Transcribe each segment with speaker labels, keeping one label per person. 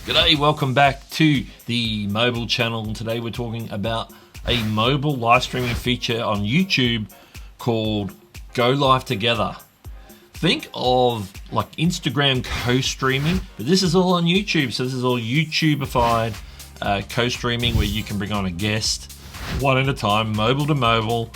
Speaker 1: G'day, welcome back to the mobile channel. Today we're talking about a mobile live streaming feature on YouTube called Go Live Together. Think of like Instagram co-streaming, but this is all on YouTube. So this is all YouTubified co-streaming where you can bring on a guest one at a time, mobile to mobile,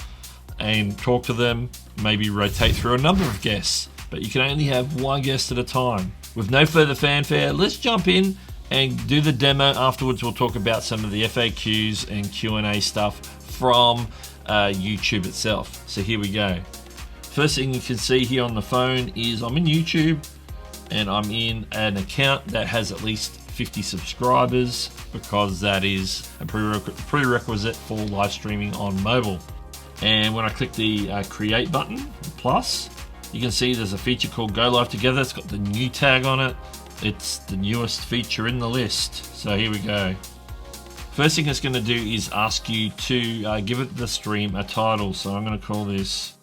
Speaker 1: and talk to them, maybe rotate through a number of guests, but you can only have one guest at a time. With no further fanfare, let's jump in and do the demo. Afterwards we'll talk about some of the FAQs and Q&A stuff from YouTube itself. So here we go. First thing you can see here on the phone is I'm in YouTube and I'm in an account that has at least 50 subscribers because that is a prerequisite for live streaming on mobile. And when I click the create button, plus, you can see there's a feature called Go Live Together. It's got the new tag on it. It's the newest feature in the list. So here we go. First thing it's going to do is ask you to give it the stream a title. So I'm going to call this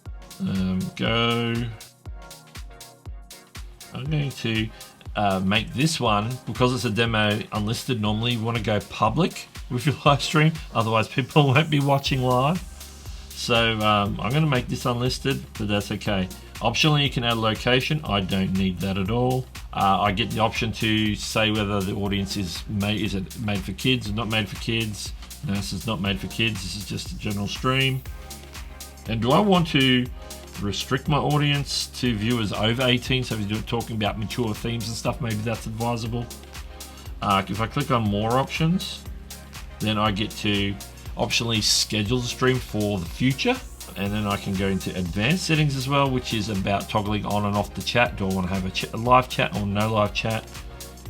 Speaker 1: Go. I'm going to make this one, because it's a demo unlisted, normally you want to go public with your live stream, otherwise people won't be watching live. So I'm going to make this unlisted, but that's okay. Optionally, you can add a location. I don't need that at all. I get the option to say whether the audience is it made for kids or not made for kids. No, this is not made for kids. This is just a general stream. And do I want to restrict my audience to viewers over 18? So if you're talking about mature themes and stuff, maybe that's advisable. If I click on more options, then I get to optionally schedule the stream for the future. And then I can go into advanced settings as well, which is about toggling on and off the chat. Do I want to have a live chat or no live chat?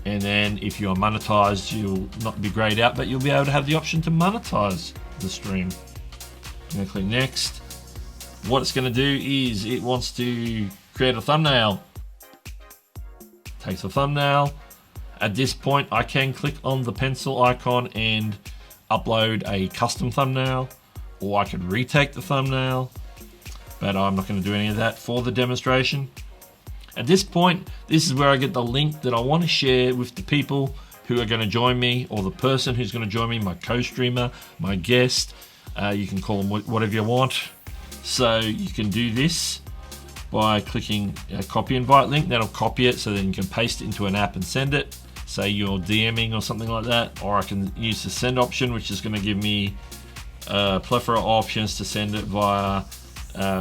Speaker 1: And then if you are monetized, you'll not be grayed out, but you'll be able to have the option to monetize the stream. I'm going to click next. What it's going to do is it wants to create a thumbnail. Takes a thumbnail. At this point, I can click on the pencil icon and upload a custom thumbnail, or I could retake the thumbnail, but I'm not going to do any of that for the demonstration. At this point, this is where I get the link that I want to share with the people who are going to join me, or the person who's going to join me, my co-streamer, my guest. You can call them whatever you want. So you can do this by clicking a copy invite link. That'll copy it so then you can paste it into an app and send it. Say you're DMing or something like that, or I can use the send option, which is going to give me a plethora of options to send it via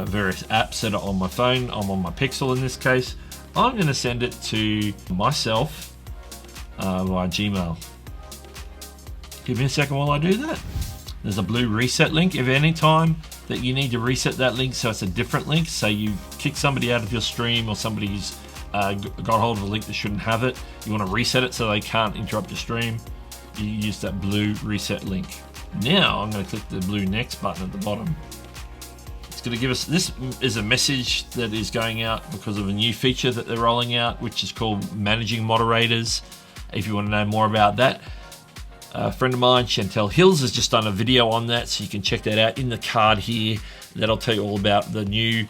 Speaker 1: various apps that are on my phone. I'm on my Pixel in this case. I'm going to send it to myself via Gmail. Give me a second while I do that. There's a blue reset link. If any time that you need to reset that link so it's a different link, say you kick somebody out of your stream or somebody's got hold of a link that shouldn't have it, you want to reset it so they can't interrupt your stream, you use that blue reset link. Now I'm going to click the blue next button at the bottom. It's going to give us, this is a message that is going out because of a new feature that they're rolling out, which is called managing moderators. If you want to know more about that, a friend of mine, Chantel Hills, has just done a video on that, so you can check that out in the card here. That'll tell you all about the new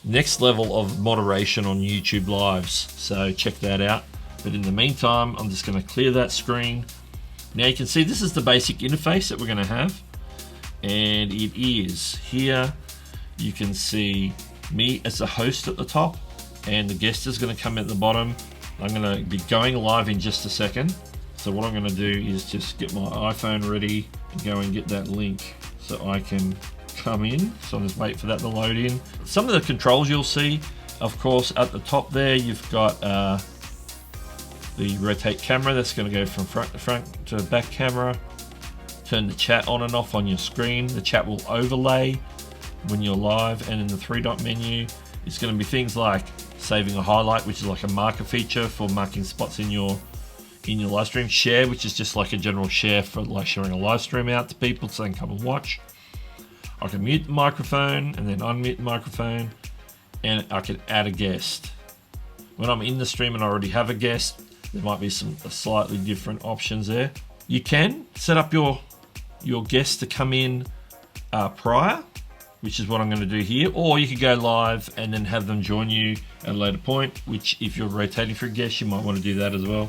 Speaker 1: next level of moderation on YouTube Lives, so check that out. But in the meantime, I'm just going to clear that screen. Now you can see this is the basic interface that we're going to have, and it is here. You can see me as the host at the top, and the guest is going to come at the bottom. I'm going to be going live in just a second. So what I'm going to do is just get my iPhone ready and go and get that link so I can come in. So I'll just wait for that to load in. Some of the controls you'll see, of course, at the top there, you've got the rotate camera. That's going to go from front to back camera. Turn the chat on and off on your screen. The chat will overlay when you're live. And in the 3-dot menu, it's going to be things like saving a highlight, which is like a marker feature for marking spots in your live stream. Share, which is just like a general share for like sharing a live stream out to people so they can come and watch. I can mute the microphone and then unmute the microphone, and I can add a guest. When I'm in the stream and I already have a guest, there might be some slightly different options there. You can set up your guest to come in prior, which is what I'm going to do here, or you could go live and then have them join you at a later point, which if you're rotating for a guest, you might want to do that as well.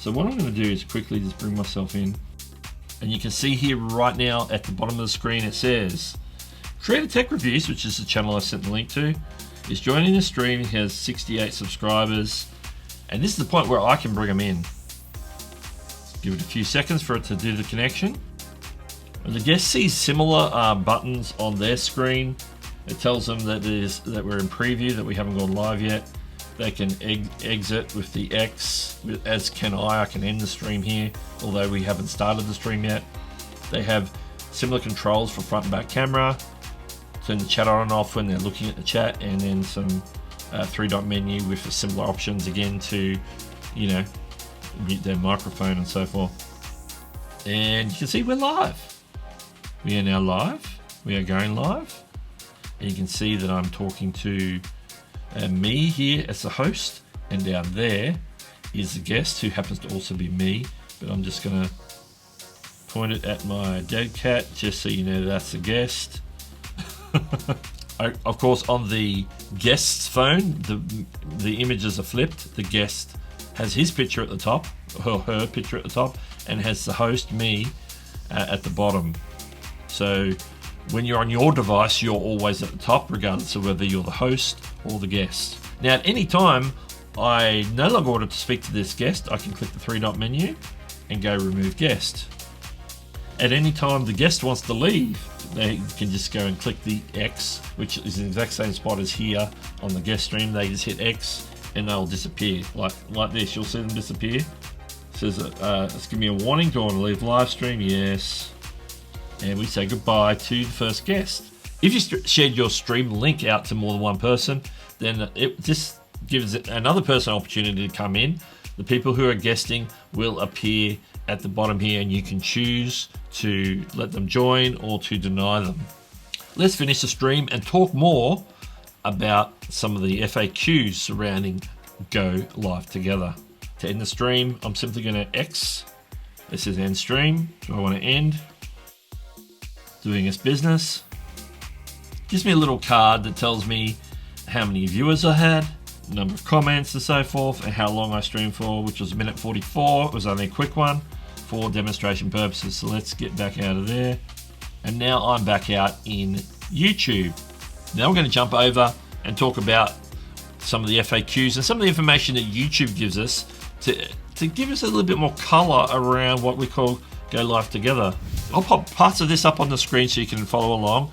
Speaker 1: So what I'm going to do is quickly just bring myself in. And you can see here right now at the bottom of the screen it says Creator Tech Reviews, which is the channel I sent the link to, is joining the stream. He has 68 subscribers. And this is the point where I can bring them in. Give it a few seconds for it to do the connection. When the guest sees similar buttons on their screen, it tells them that we're in preview, that we haven't gone live yet. They can exit with the X, as can I can end the stream here, although we haven't started the stream yet. They have similar controls for front and back camera, turn the chat on and off when they're looking at the chat, and then some 3-dot menu with similar options again to, you know, mute their microphone and so forth. And you can see we're live. We are now live. We are going live. And you can see that I'm talking to me here as the host, and down there is the guest who happens to also be me, but I'm just gonna point it at my dead cat just so you know that's the guest. Of course, on the guest's phone, the images are flipped. The guest has his picture at the top, or her picture at the top, and has the host, me, at the bottom. So when you're on your device, you're always at the top, regardless of whether you're the host or the guest. Now, at any time, I no longer want to speak to this guest. I can click the 3-dot menu and go remove guest. At any time the guest wants to leave, they can just go and click the X, which is in the exact same spot as here on the guest stream. They just hit X and they'll disappear like this. You'll see them disappear. It says it's giving me a warning. Do I want to leave live stream? Yes. And we say goodbye to the first guest. If you shared your stream link out to more than one person, then it just gives another person an opportunity to come in. The people who are guesting will appear at the bottom here, and you can choose to let them join or to deny them. Let's finish the stream and talk more about some of the FAQs surrounding Go Live Together. To end the stream, I'm simply going to X. This is end stream. Do I want to end? Doing its business. Gives me a little card that tells me how many viewers I had, number of comments and so forth, and how long I streamed for, which was 1:44. It was only a quick one for demonstration purposes. So let's get back out of there. And now I'm back out in YouTube. Now we're going to jump over and talk about some of the FAQs and some of the information that YouTube gives us to give us a little bit more color around what we call Go Live Together. I'll pop parts of this up on the screen so you can follow along.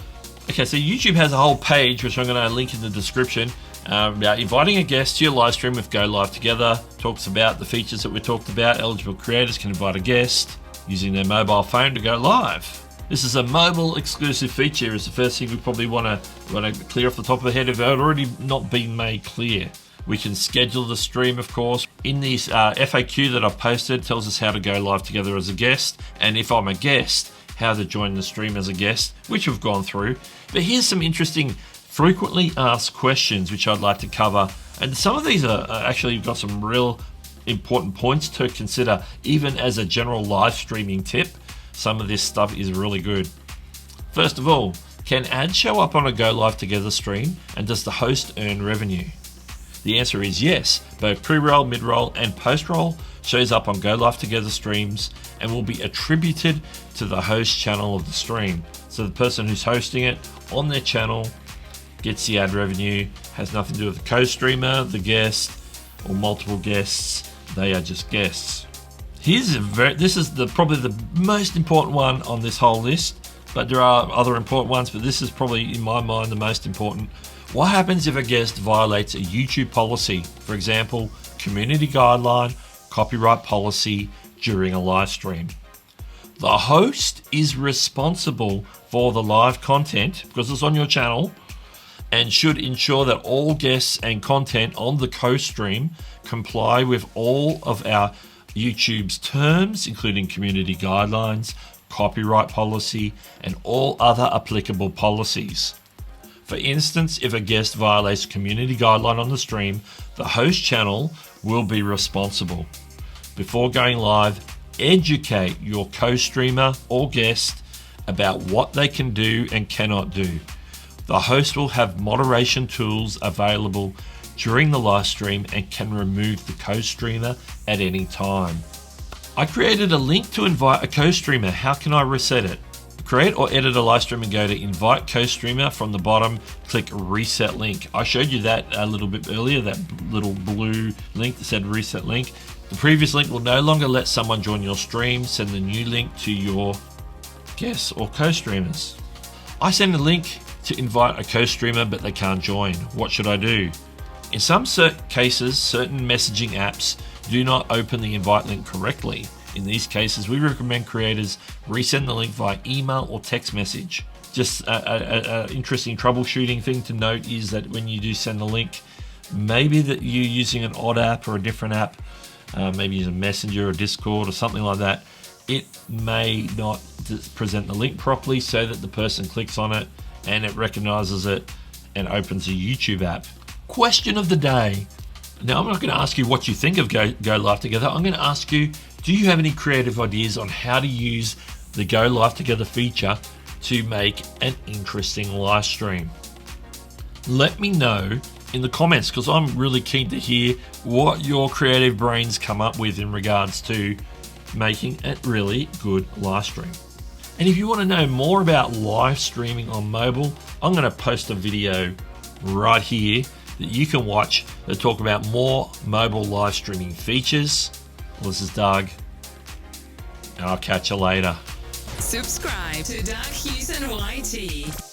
Speaker 1: Okay, so YouTube has a whole page, which I'm going to link in the description, about inviting a guest to your live stream with Go Live Together. Talks about the features that we talked about. Eligible creators can invite a guest using their mobile phone to go live. This is a mobile exclusive feature. Is the first thing we probably want to clear off the top of the head if it had already not been made clear. We can schedule the stream, of course. In these FAQ that I've posted, tells us how to go live together as a guest, and if I'm a guest, how to join the stream as a guest, which we've gone through. But here's some interesting frequently asked questions which I'd like to cover, and some of these are actually got some real important points to consider, even as a general live streaming tip. Some of this stuff is really good. First of all, can ads show up on a Go Live Together stream, and does the host earn revenue? The answer is yes. Both pre-roll, mid-roll and post-roll shows up on Go Live Together streams and will be attributed to the host channel of the stream. So the person who's hosting it on their channel gets the ad revenue. Has nothing to do with the co-streamer, the guest, or multiple guests. They are just guests. This is probably the most important one on this whole list, but there are other important ones, but this is probably, in my mind, the most important. What happens if a guest violates a YouTube policy? For example, community guideline, copyright policy during a live stream. The host is responsible for the live content because it's on your channel, and should ensure that all guests and content on the co-stream comply with all of our YouTube's terms, including community guidelines, copyright policy, and all other applicable policies. For instance, if a guest violates community guideline on the stream, the host channel will be responsible. Before going live, educate your co-streamer or guest about what they can do and cannot do. The host will have moderation tools available during the live stream and can remove the co-streamer at any time. I created a link to invite a co-streamer. How can I reset it? Create or edit a live stream and go to invite co-streamer. From the bottom, click reset link. I showed you that a little bit earlier, that little blue link that said reset link. The previous link will no longer let someone join your stream. Send the new link to your guests or co-streamers. I send a link to invite a co-streamer, but they can't join. What should I do? In some cases, certain messaging apps do not open the invite link correctly. In these cases, we recommend creators resend the link via email or text message. Just an interesting troubleshooting thing to note is that when you do send the link, maybe that you're using an odd app or a different app, maybe using Messenger or Discord or something like that, it may not present the link properly so that the person clicks on it and it recognizes it and opens a YouTube app. Question of the day. Now, I'm not going to ask you what you think of Go Live Together. I'm going to ask you, do you have any creative ideas on how to use the Go Live Together feature to make an interesting live stream? Let me know in the comments, because I'm really keen to hear what your creative brains come up with in regards to making a really good live stream. And if you want to know more about live streaming on mobile, I'm going to post a video right here that you can watch that talk about more mobile live streaming features. Well, this is Doug, and I'll catch you later.
Speaker 2: Subscribe to Doug Hewson YT.